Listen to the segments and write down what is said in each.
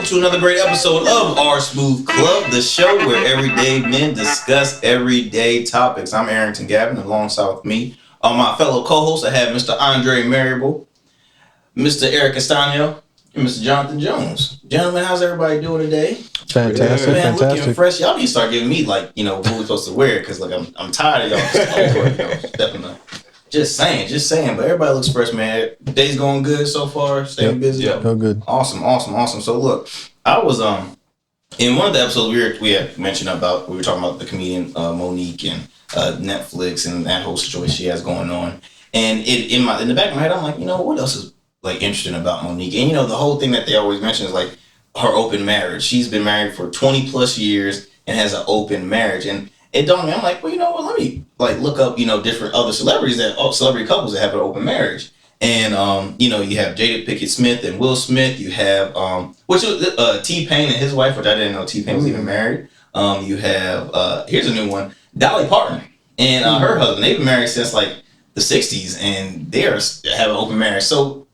welcome to another great episode of Our Smooth Club, the show where everyday men discuss everyday topics. I'm Arrington Gavin, alongside with me, my fellow co-hosts. I have Mr. Andrae Marable, Mr. Erik Castano, and Mr. Jonathon Jones. Gentlemen, how's everybody doing today? Fantastic, man, fantastic. Looking fresh. Y'all need to start giving me what we supposed to wear, because I'm tired of y'all stepping up. Just saying. But everybody looks fresh, man. Day's going good so far. Staying busy. Yeah, go good. Awesome. So look, I was in one of the episodes we had mentioned about, we were talking about the comedian Monique and Netflix and that whole situation she has going on. And in the back of my head, I'm like, what else is interesting about Monique? And the whole thing that they always mention is her open marriage. She's been married for 20 plus years and has an open marriage. And it dawned me, I'm like, well, let me look up, different other celebrity couples that have an open marriage. And, you have Jada Pinkett Smith and Will Smith. You have, T-Pain and his wife, which I didn't know T-Pain was even married. You have, here's a new one, Dolly Parton and her husband. They've been married since the 60s, and they have an open marriage. So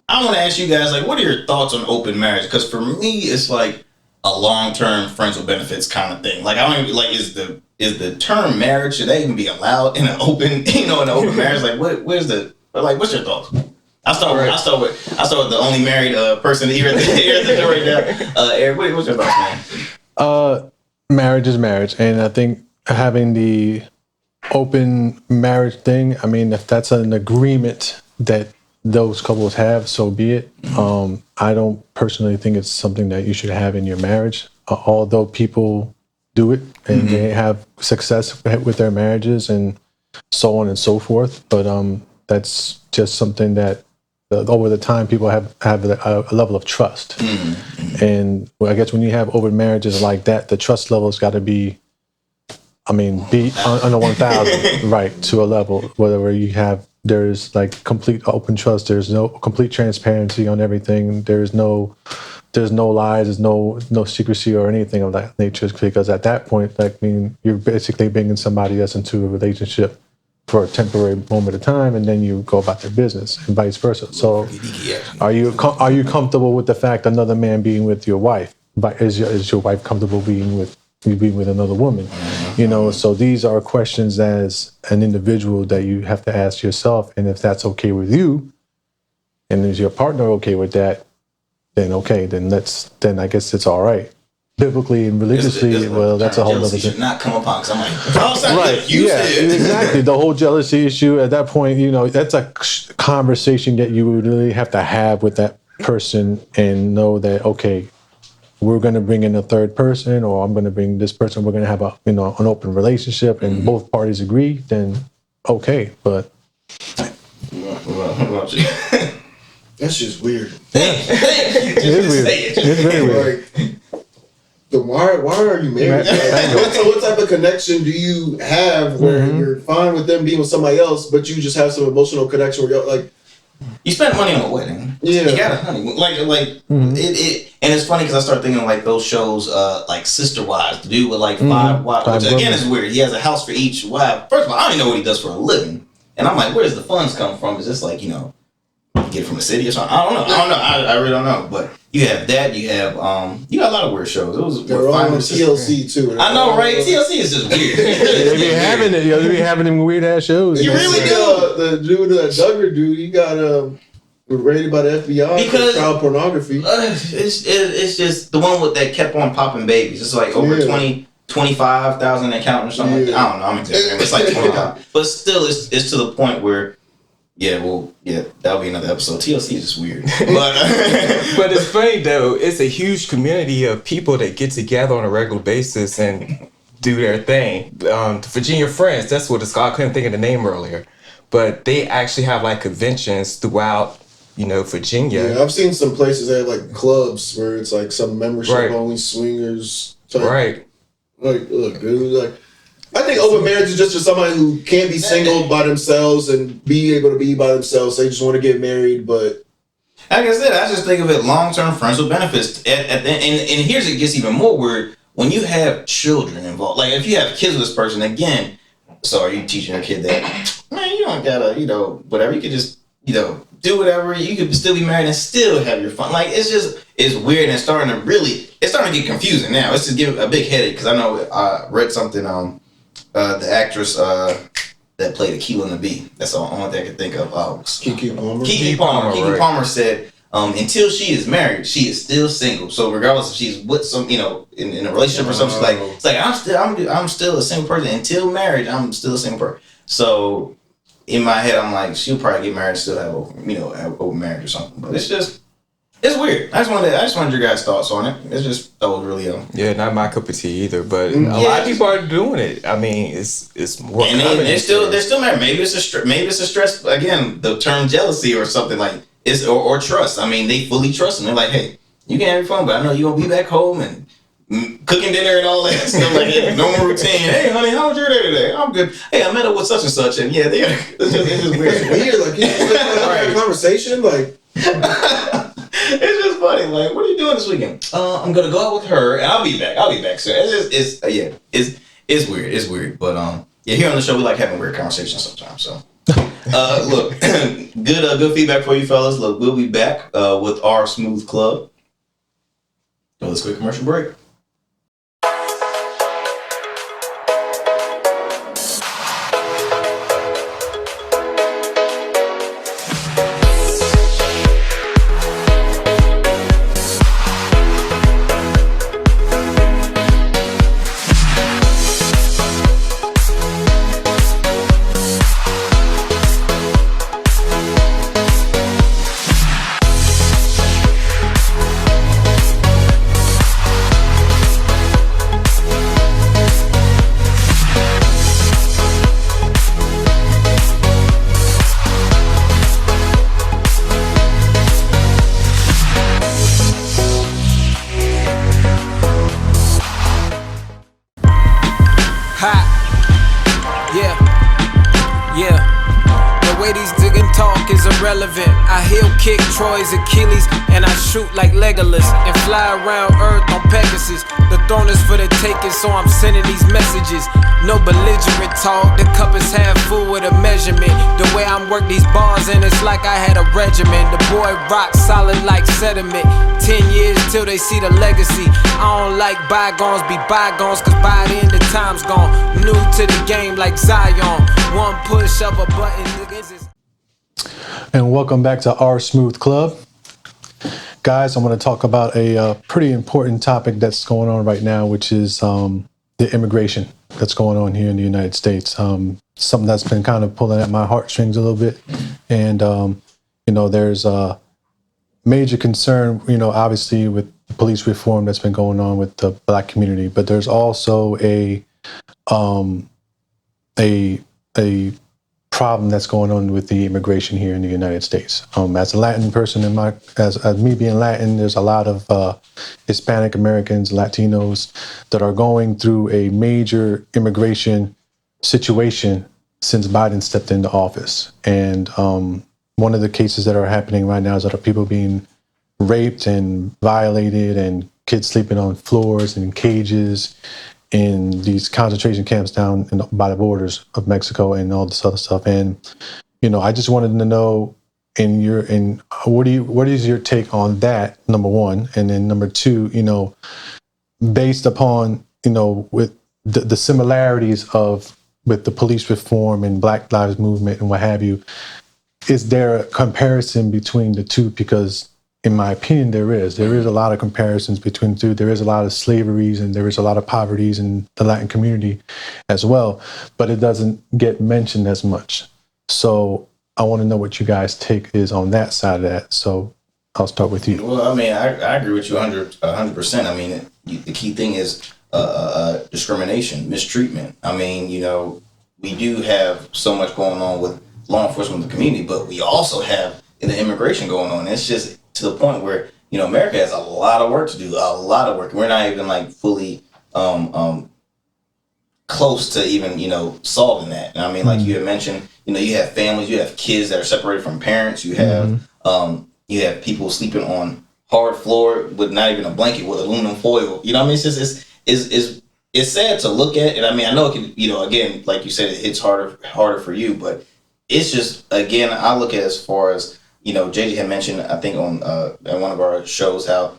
I want to ask you guys, what are your thoughts on open marriage? Because for me, it's a long-term friends with benefits kind of thing. I don't even is the term marriage, should they even be allowed in an open, in an open marriage? What's your thoughts? I'll start with the only married person here at the door right now. Erik, what's your thoughts, man? Marriage is marriage, and I think having the open marriage thing, I mean, if that's an agreement that those couples have, so be it. I don't personally think it's something that you should have in your marriage, although people do it and they have success with their marriages and so on and so forth. But that's just something that over the time people have a level of trust. And I guess when you have open marriages like that, the trust level's got to be on the 1,000, right, to a level where there's complete open trust. There's no complete transparency on everything. There's no lies. There's no secrecy or anything of that nature. Because at that point, you're basically bringing somebody else into a relationship for a temporary moment of time, and then you go about their business, and vice versa. So, are you comfortable with the fact another man being with your wife? But is your wife comfortable being with another woman? So these are questions as an individual that you have to ask yourself. And if that's okay with you, and is your partner okay with that, then okay, then I guess it's all right. Biblically and religiously, that's a whole other thing. Should not come upon, because I'm right, exactly. The whole jealousy issue at that point, that's a conversation that you would really have to have with that person and know that, okay, we're going to bring in a third person, or I'm going to bring this person. We're going to have an open relationship, and both parties agree. Then okay, but what about you? That's just weird. It is weird. It's very weird. Why are you married? What type of connection do you have where you're fine with them being with somebody else, but you just have some emotional connection where you're you spend money on a wedding. Yeah, you got a honeymoon. It, and it's funny because I start thinking those shows, Sister Wives, the dude with 5 wives, which again is weird. He has a house for each wife. First of all, I don't even know what he does for a living, and I'm like, where does the funds come from? Is this get it from the city or something? I don't know. I really don't know. But you have that. You have you got a lot of weird shows. They're all on TLC too. I know, right? TLC is just weird. They be having it. They be having them weird ass shows. You really do. The dude, that Duggar dude, he got raided by the FBI for child pornography. It's just the one that kept on popping babies. It's over 25,000 account or something. I don't know. I'm exaggerating. It's 25, but still, it's to the point where. That'll be another episode. TLC is just weird. But it's funny, though. It's a huge community of people that get together on a regular basis and do their thing. The Virginia Friends, that's what it's called. I couldn't think of the name earlier. But they actually have, conventions throughout, Virginia. Yeah, I've seen some places that have, clubs where it's, some membership-only swingers type. Right. Look, dude, I think open marriage is just for somebody who can't be single by themselves and be able to be by themselves. They just want to get married, but... Like I said, I just think of it long-term friends with benefits. And here's it gets even more weird. When you have children involved, if you have kids with this person, again, so are you teaching a kid that, man, you don't gotta, whatever. You could just do whatever. You could still be married and still have your fun. Like it's weird and it's starting to get confusing now. It's just giving a big headache because I know I read something. The actress that played Akilah and the Bee. That's the only thing I could think of. Keke Palmer. Keke Palmer said until she is married, she is still single. So regardless if she's with some, in a relationship or something, she's like I'm still a single person until marriage. I'm still a single person. So in my head, I'm like, she'll probably get married and still have open marriage or something. But it's weird. I just wanted your guys' thoughts on it. It's just that was really yeah, not my cup of tea either. But a lot of people are doing it. I mean, it's more. And they're still married. Maybe it's a stress. Again, the term jealousy or something like or trust. I mean, they fully trust them. They're like, hey, you can have your fun, but I know you're gonna be back home and cooking dinner and all that stuff, like normal routine. Hey, honey, how was your day today? I'm good. Hey, I met up with such and such, and yeah, it's just weird. It's weird. Like you just have a conversation, like. It's just funny. Like, what are you doing this weekend? I'm gonna go out with her, and I'll be back soon. It's weird. It's weird, but here on the show we like having weird conversations sometimes. So, look, good feedback for you fellas. Look, we'll be back with our Smooth Club. Let's quick commercial break. I heel kick Troy's Achilles and I shoot like Legolas and fly around Earth on Pegasus. The throne is for the taking, so I'm sending these messages. No belligerent talk, the cup is half full with a measurement. The way I'm work these bars and it's like I had a regimen. The boy rock solid like sediment. 10 years till they see the legacy. I don't like bygones be bygones, cause by then the time's gone. New to the game like Zion. One push of a button, niggas. And welcome back to our Smooth Club. Guys, I'm going to talk about a pretty important topic that's going on right now, which is the immigration that's going on here in the United States. Something that's been kind of pulling at my heartstrings a little bit. And, there's a major concern, obviously with police reform that's been going on with the Black community. But there's also a problem that's going on with the immigration here in the United States. As a Latin person, as me being Latin, there's a lot of Hispanic Americans, Latinos that are going through a major immigration situation since Biden stepped into office. And one of the cases that are happening right now is that people being raped and violated and kids sleeping on floors and in cages in these concentration camps down by the borders of Mexico and all this other stuff. And, I just wanted to know what is your take on that, number one? And then number two, based upon, with the similarities with the police reform and Black Lives Movement and what have you, is there a comparison between the two? Because in my opinion, there is a lot of comparisons between the two. There is a lot of slaveries and there is a lot of poverties in the Latin community as well, but it doesn't get mentioned as much. So I want to know what you guys' take is on that side of that. So I'll start with you. Well, I mean, I agree with you 100%. I mean, the key thing is discrimination, mistreatment. I mean, we do have so much going on with law enforcement in the community, but we also have the immigration going on. It's just to the point where, America has a lot of work to do, a lot of work. We're not even like fully close to even, solving that. And I mean, like you had mentioned, you have families, you have kids that are separated from parents, you have people sleeping on hard floor with not even a blanket, with aluminum foil. I mean, it's just it's sad to look at. And I mean, I know it can, again, like you said, it hits harder for you, but it's just, again, I look at it as far as, JJ had mentioned, I think on one of our shows, how,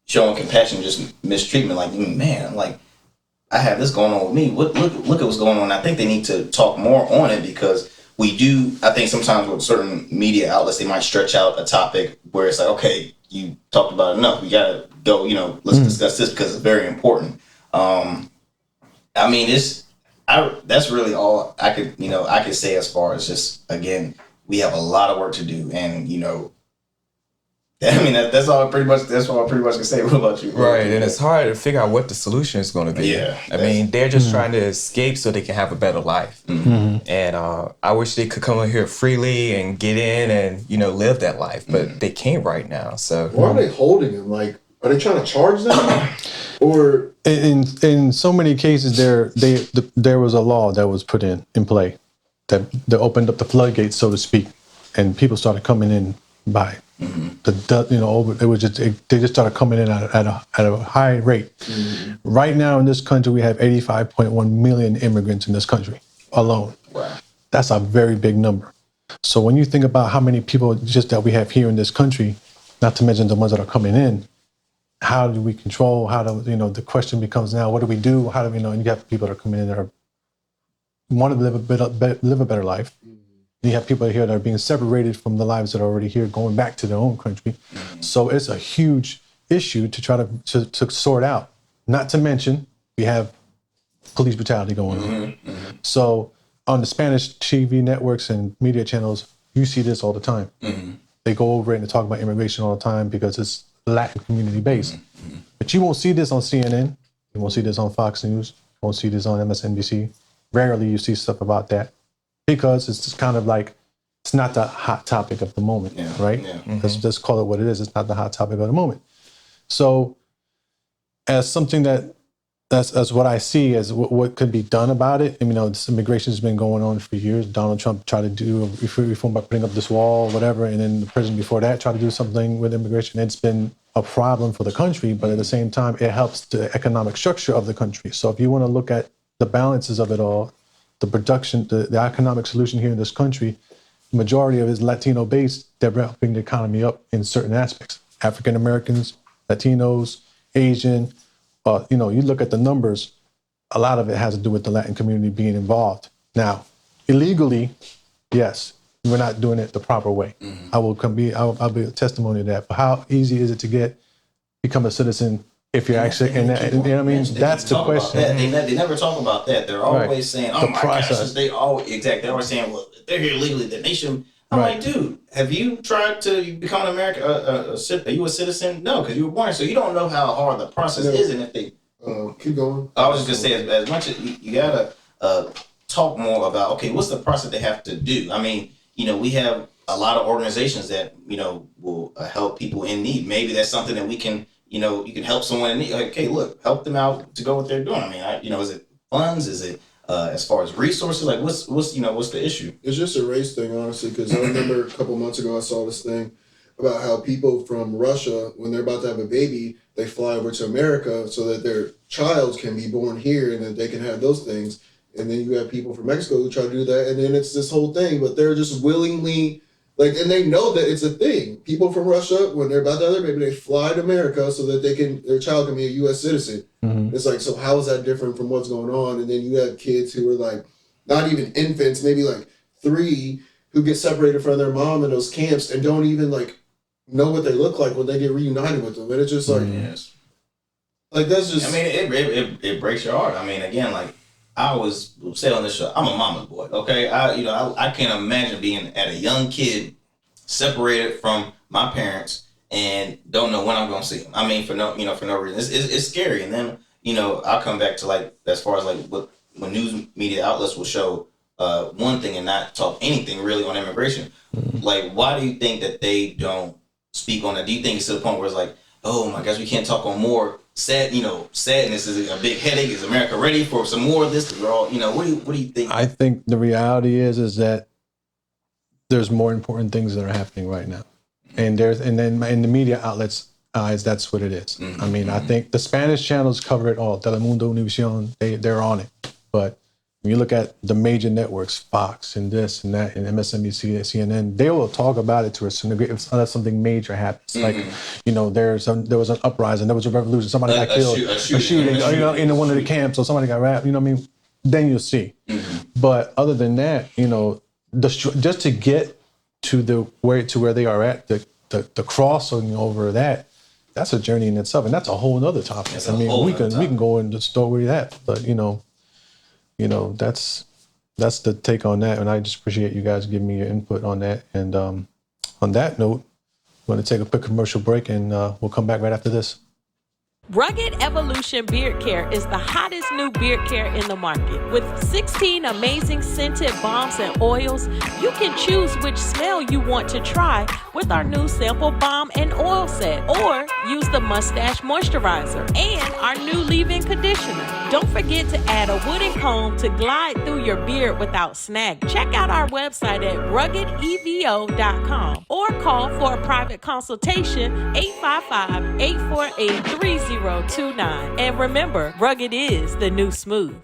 showing compassion, just mistreatment, like, man, like, I have this going on with me. Look at what's going on. I think they need to talk more on it, because we do, I think sometimes with certain media outlets, they might stretch out a topic where it's like, okay, you talked about it enough. We got to go, let's discuss this because it's very important. I mean, that's really all I could say as far as just, again, we have a lot of work to do. And, I mean, that's all pretty much can say. What about you? Right, and it's hard to figure out what the solution is going to be. Yeah, I mean, they're just trying to escape so they can have a better life. And I wish they could come in here freely and get in and live that life, but they can't right now. So why are they holding them? Like, are they trying to charge them? Or in so many cases, there was a law that was put in play that opened up the floodgates, so to speak, and people started coming in by. It was just they just started coming in at a high rate. Right now in this country, we have 85.1 million immigrants in this country alone. Wow, that's a very big number. So when you think about how many people just that we have here in this country, not to mention the ones that are coming in, how do we control? How do the question becomes now? What do we do? How do we know? And you have people that are coming in that want to live a better life. You have people here that are being separated from the lives that are already here, going back to their own country. So it's a huge issue to try to sort out. Not to mention, we have police brutality going on. So on the Spanish TV networks and media channels, you see this all the time. They go over it and talk about immigration all the time because it's Latin community based. But you won't see this on CNN. You won't see this on Fox News. You won't see this on MSNBC. Rarely you see stuff about that. Because it's just kind of like, it's not the hot topic of the moment, right? Let's just call it what it is. It's not the hot topic of the moment. So as something that's what I see as what could be done about it. This immigration has been going on for years. Donald Trump tried to do a reform by putting up this wall, whatever. And then the president before that tried to do something with immigration. It's been a problem for the country, but at the same time, it helps the economic structure of the country. So if you want to look at the balances of it all, the production, the economic solution here in this country, the majority of it is Latino based. They're helping the economy up in certain aspects. African Americans, Latinos, Asian, you look at the numbers, a lot of it has to do with the Latin community being involved. Now, illegally, yes, we're not doing it the proper way. I'll be a testimony to that. But how easy is it to become a citizen if you're actually in that? You know what I mean? That's the question. They never talk about that. They're always saying, "Oh my gosh," they always They're always saying, "Well, if they're here illegally, then they should." I'm like, dude, have you tried to become an American, a U.S. citizen? No, because you were born, so you don't know how hard the process is. And if they keep going, I was just gonna say, as much as you gotta talk more about, okay, what's the process they have to do? I mean, we have a lot of organizations that will help people in need. Maybe that's something that we can. You can help someone in need. Okay, look, help them out to go what they're doing. I mean, is it funds? Is it as far as resources? Like, what's the issue? It's just a race thing, honestly. Because I remember a couple months ago, I saw this thing about how people from Russia, when they're about to have a baby, they fly over to America so that their child can be born here and that they can have those things. And then you have people from Mexico who try to do that, and then it's this whole thing. But they're just willingly. And they know that it's a thing. People from Russia, when they're about to have their baby, they fly to America so that their child can be a U.S. citizen. It's like, so how is that different from what's going on? And then you have kids who are like, not even infants, maybe like 3, who get separated from their mom in those camps and don't even like know what they look like when they get reunited with them. And it's just like, like that's just. I mean, it breaks your heart. I mean, again, like. I always say on this show, I'm a mama's boy. Okay, I can't imagine being at a young kid, separated from my parents, and don't know when I'm gonna see them. I mean, for no reason. It's scary. And then I'll come back to like as far as like when news media outlets will show one thing and not talk anything really on immigration. Like, why do you think that they don't speak on that? Do you think it's to the point where it's like, oh my gosh, we can't talk on more? Sadness is a big headache. Is America ready for some more of this? We're all, what do you think? I think the reality is that there's more important things that are happening right now, and then in the media outlets' eyes, that's what it is. I mean, I think the Spanish channels cover it all. Telemundo, Univision, they're on it, but when you look at the major networks, Fox and this and that, and MSNBC and CNN, they will talk about it to a certain degree unless something major happens. Like, you know, there was an uprising, there was a revolution, somebody got killed, a shooting, or, you know, in one of the camps, or somebody got wrapped. You know what I mean? Then you'll see. But other than that, you know, just to get to where they are at, the crossing over that's a journey in itself, and that's a whole other topic. I mean, we can go into the story that, but you know, that's the take on that, and I just appreciate you guys giving me your input on that. And on that note, I'm going to take a quick commercial break, and we'll come back right after this. Rugged Evolution Beard Care is the hottest new beard care in the market. With 16 amazing scented balms and oils, you can choose which smell you want to try with our new sample balm and oil set, or use the mustache moisturizer and our new leave-in conditioner. Don't forget to add a wooden comb to glide through your beard without snag. Check out our website at ruggedevo.com or call for a private consultation 855-848-3029. And remember, rugged is the new smooth.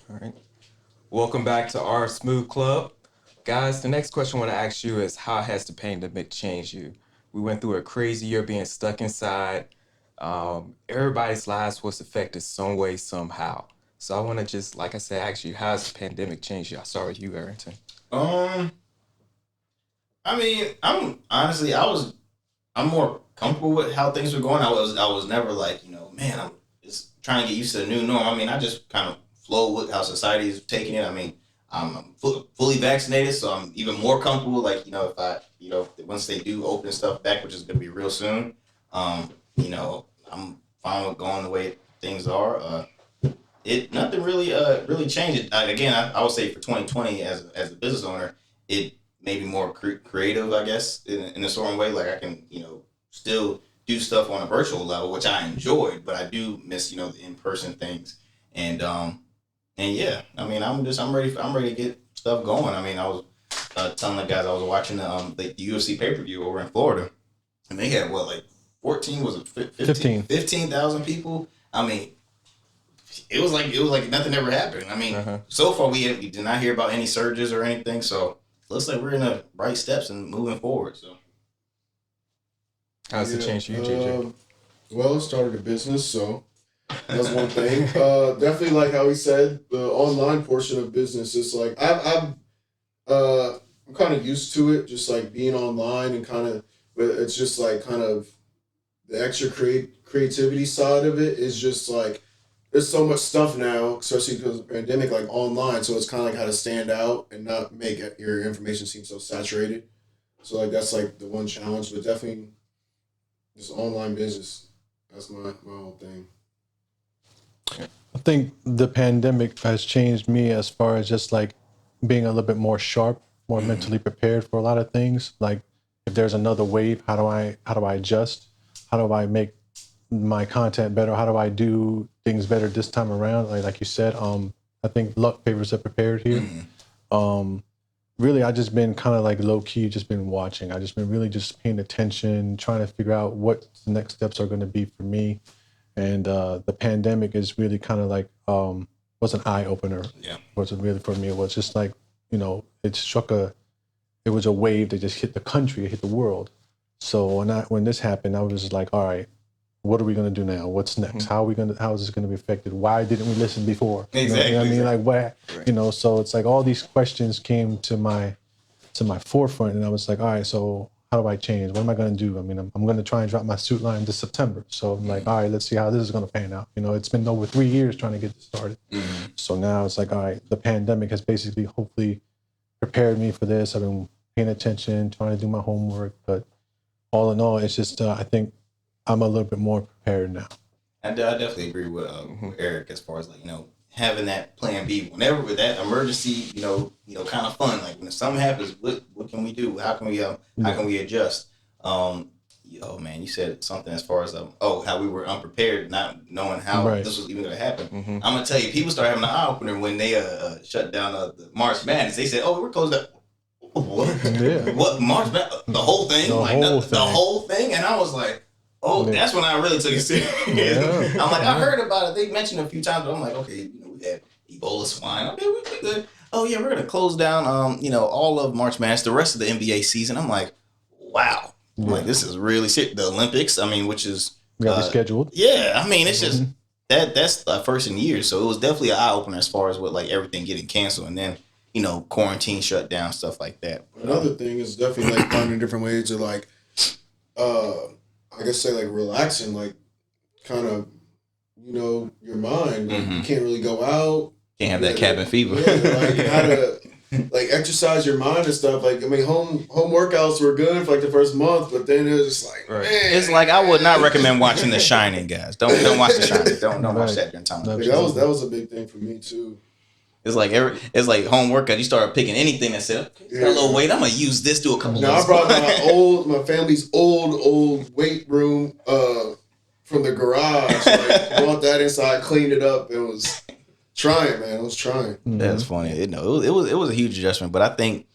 All right. Welcome back to our Smooth Club. Guys, the next question I want to ask you is, how has the pandemic changed you? We went through a crazy year being stuck inside. Everybody's lives was affected some way, somehow. So I want to just, like I said, ask you, how has the pandemic changed you? I'll start with you, Arrington. I mean, I'm more comfortable with how things were going. I was never like, you know, man, I'm just trying to get used to the new norm. I mean, I just kind of flow with how society is taking it. I mean, I'm fully vaccinated, so I'm even more comfortable. Like, you know, once they do open stuff back, which is going to be real soon, you know, I'm fine with going the way things are. Nothing really changed. Again, I would say for 2020, as a business owner, it made me more creative, I guess, in a certain way. Like, I can, you know, still do stuff on a virtual level, which I enjoyed, but I do miss, you know, the in-person things. And yeah, I mean, I'm ready to get stuff going. I mean, I was telling the guys I was watching the UFC pay-per-view over in Florida, and they had 15,000 people. I mean, it was like nothing ever happened. I mean, so far we did not hear about any surges or anything. So looks like we're in the right steps and moving forward. So how's it changed you, JJ? Well, started a business, so that's one thing. Definitely, like how he said, the online portion of business is like I'm kind of used to it, just like being online and but it's just like kind of the extra creativity side of it is just like there's so much stuff now, especially because of the pandemic, like online. So it's kind of like how to stand out and not make your information seem so saturated. So like that's like the one challenge, but definitely just online business. That's my whole thing. I think the pandemic has changed me as far as just like being a little bit more sharp, more mentally prepared for a lot of things. Like if there's another wave, how do I adjust? How do I make my content better? How do I do things better this time around? Like you said, I think luck favors the prepared here. Really, I just been kind of like low key, just been watching. I just been really just paying attention, trying to figure out what the next steps are going to be for me. And the pandemic is really kind of like was an eye opener. Yeah, wasn't really for me. It was just like, you know, it was a wave that just hit the country, it hit the world. So when this happened, I was just like, all right, what are we going to do now? What's next? How is this going to be affected? Why didn't we listen before? Exactly. You know what I mean? Like what? Right. You know, so it's like all these questions came to my forefront, and I was like, all right, so how how do I change? What am I going to do? I mean, I'm going to try and drop my suit line this September. So I'm like, all right, let's see how this is going to pan out. You know, it's been over 3 years trying to get this started. So now it's like, all right, the pandemic has basically hopefully prepared me for this. I've been paying attention, trying to do my homework. But all in all, it's just, I think I'm a little bit more prepared now. I definitely agree with Erik as far as like, you know, having that plan B whenever with that emergency, you know, kind of fun. Like when something happens, what can we do? How can we adjust? Man, you said something as far as how we were unprepared, not knowing how this was even going to happen. I'm gonna tell you, people started having an eye opener when they shut down the March Madness. They said, "Oh, we're closed up." What? Yeah. What March Madness? The whole thing? The whole thing? And I was like, that's when I really took it serious. Yeah. I'm like, I heard about it. They mentioned it a few times, but I'm like, okay, we had Ebola swine. Okay, we're good. Oh yeah, we're gonna close down all of March Madness, the rest of the NBA season. I'm like, wow. I'm like, this is really shit. The Olympics, I mean, which is rescheduled. Yeah, I mean, it's just that's the first in years. So it was definitely an eye opener as far as what like everything getting canceled and then quarantine shut down, stuff like that. Another thing is definitely like finding different ways to like, I guess say like relaxing, like kind of, your mind. Like, you can't really go out. Can't have that cabin fever. Yeah, like how to like exercise your mind and stuff. Like I mean, home workouts were good for like the first month, but then it was just like, man. It's like I would not recommend watching The Shining, guys. Don't watch The Shining. Don't watch that during time. Like, that was a big thing for me too. It's like home workout. You start picking anything that said, got a little weight. I'm gonna use this. Do a couple. No, I brought my family's old weight room from the garage. Like, brought that inside, cleaned it up. It was trying, man. It was trying. That's funny. It was a huge adjustment, but I think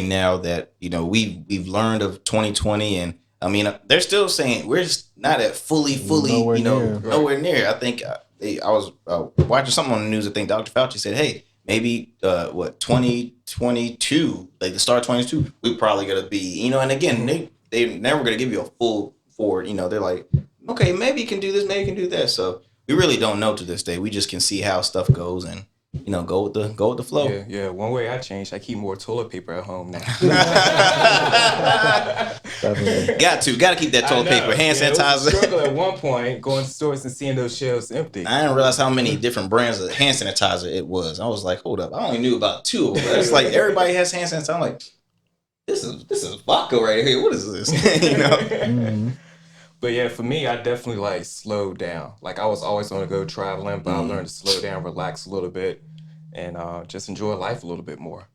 now that we've learned of 2020, and I mean they're still saying we're just not at fully nowhere near. I think I was watching something on the news. I think Dr. Fauci said, hey, maybe 2022, like the start of 2022, we're probably gonna be, and again they're never gonna give you a full forward. They're like, okay, maybe you can do this, maybe you can do that. So we really don't know to this day. We just can see how stuff goes and go with the flow. Yeah. One way I changed, I keep more toilet paper at home now. Got to keep that toilet paper, hand sanitizer. It was a struggle at one point going to stores and seeing those shelves empty. I didn't realize how many different brands of hand sanitizer it was. I was like, hold up, I only knew about 2 of them. It's like everybody has hand sanitizer. I'm like, this is vodka right here. What is this? But yeah, for me, I definitely slowed down. Like I was always on to go traveling, but I learned to slow down, relax a little bit, and just enjoy life a little bit more.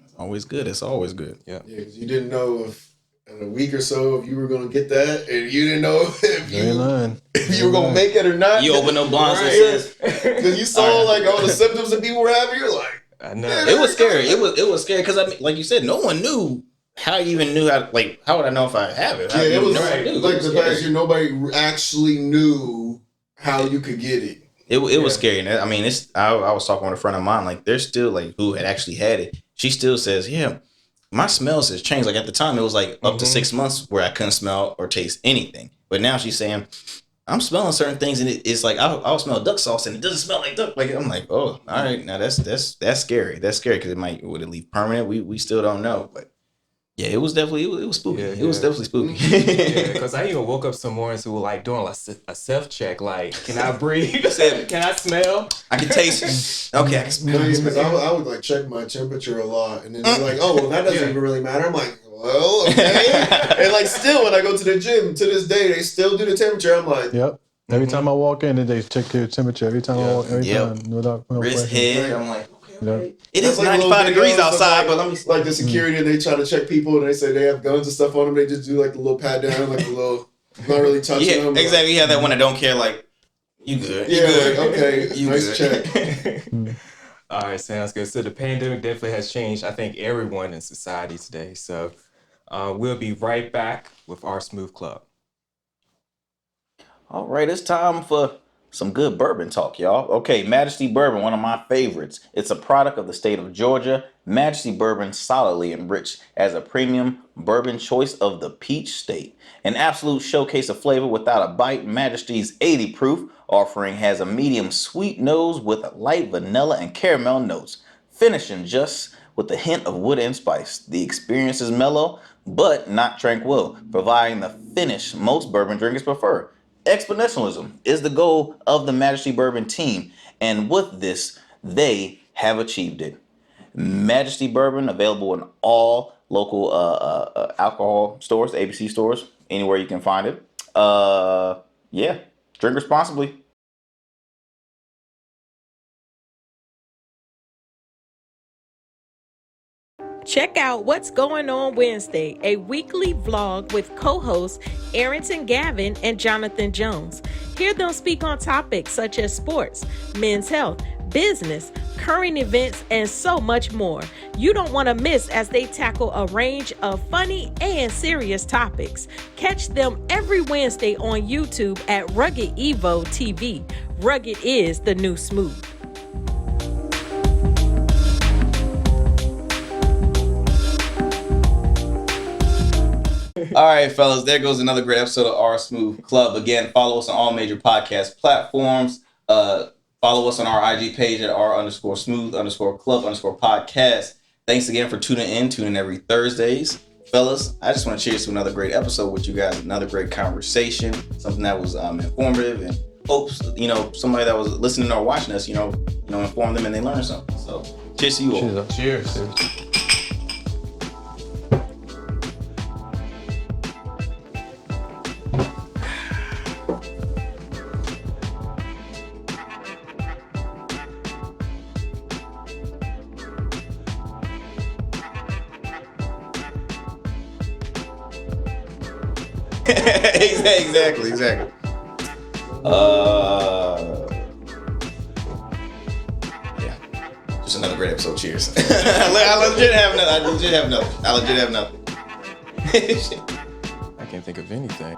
It's always good. It's always good. Yeah. Yeah, because you didn't know if in a week or so if you were going to get that, and you didn't know if you were going to make it or not. You open up blinds and says, because you saw all the symptoms that people were having. You're like, I know. It was scary. It was scary because like you said, no one knew. How you even knew how would I know if I have it? It was like the past year, nobody actually knew how you could get it. It was scary. And I mean, I was talking with a friend of mine, like there's still who had actually had it. She still says, yeah, my smells has changed. Like at the time, it was up to 6 months where I couldn't smell or taste anything. But now she's saying, I'm smelling certain things, and it's like I'll smell duck sauce, and it doesn't smell like duck. Like I'm like, oh, all right, now that's scary. That's scary because would it leave permanent? We still don't know, but. Yeah, it was definitely it was spooky. It was definitely spooky. Because I even woke up some mornings who were doing a self check. Like, can I breathe? Can I smell? I can taste. Okay, I can smell. Because I would check my temperature a lot, and then they're like, "Oh, well, that doesn't even really matter." I'm like, "Well, okay." And still, when I go to the gym to this day, they still do the temperature. I'm like, "Yep." Every time I walk in, they check your temperature. Every time I walk, time, no wrist, head. I'm like. Yeah. It is 95 degrees outside, but let me like the security and they try to check people and they say they have guns and stuff on them. They just do the little pat down, the little not really touching them. Exactly. You have that one that don't care. Like you good. You good. Okay. You nice good. check. All right, sounds good. So the pandemic definitely has changed, I think, everyone in society today. So we'll be right back with our Smooth Club. All right, it's time for some good bourbon talk, y'all. Okay, Majesty Bourbon, one of my favorites. It's a product of the state of Georgia. Majesty Bourbon, solidly enriched as a premium bourbon choice of the Peach State. An absolute showcase of flavor without a bite, Majesty's 80 proof offering has a medium sweet nose with light vanilla and caramel notes, finishing just with a hint of wood and spice. The experience is mellow, but not tranquil, providing the finish most bourbon drinkers prefer. Exponentialism is the goal of the Majesty Bourbon team, and with this, they have achieved it. Majesty Bourbon available in all local alcohol stores, ABC stores, anywhere you can find it. Yeah, drink responsibly. Check out What's Going On Wednesday, a weekly vlog with co-hosts Arrington Gavin and Jonathon Jones. Hear them speak on topics such as sports, men's health, business, current events, and so much more. You don't want to miss as they tackle a range of funny and serious topics. Catch them every Wednesday on YouTube at Rugged Evo TV. Rugged is the new smooth. All right, fellas, there goes another great episode of Our Smooth Club. Again, follow us on all major podcast platforms. Follow us on our IG page at r_smooth_club_podcast. Thanks again for tuning in every Thursdays. Fellas, I just want to cheers to another great episode with you guys, another great conversation, something that was informative, and hopes, somebody that was listening or watching us, inform them and they learn something. So, cheers to you all. Cheers. Exactly. Yeah. Just another great episode. Cheers. I legit have nothing. I can't think of anything.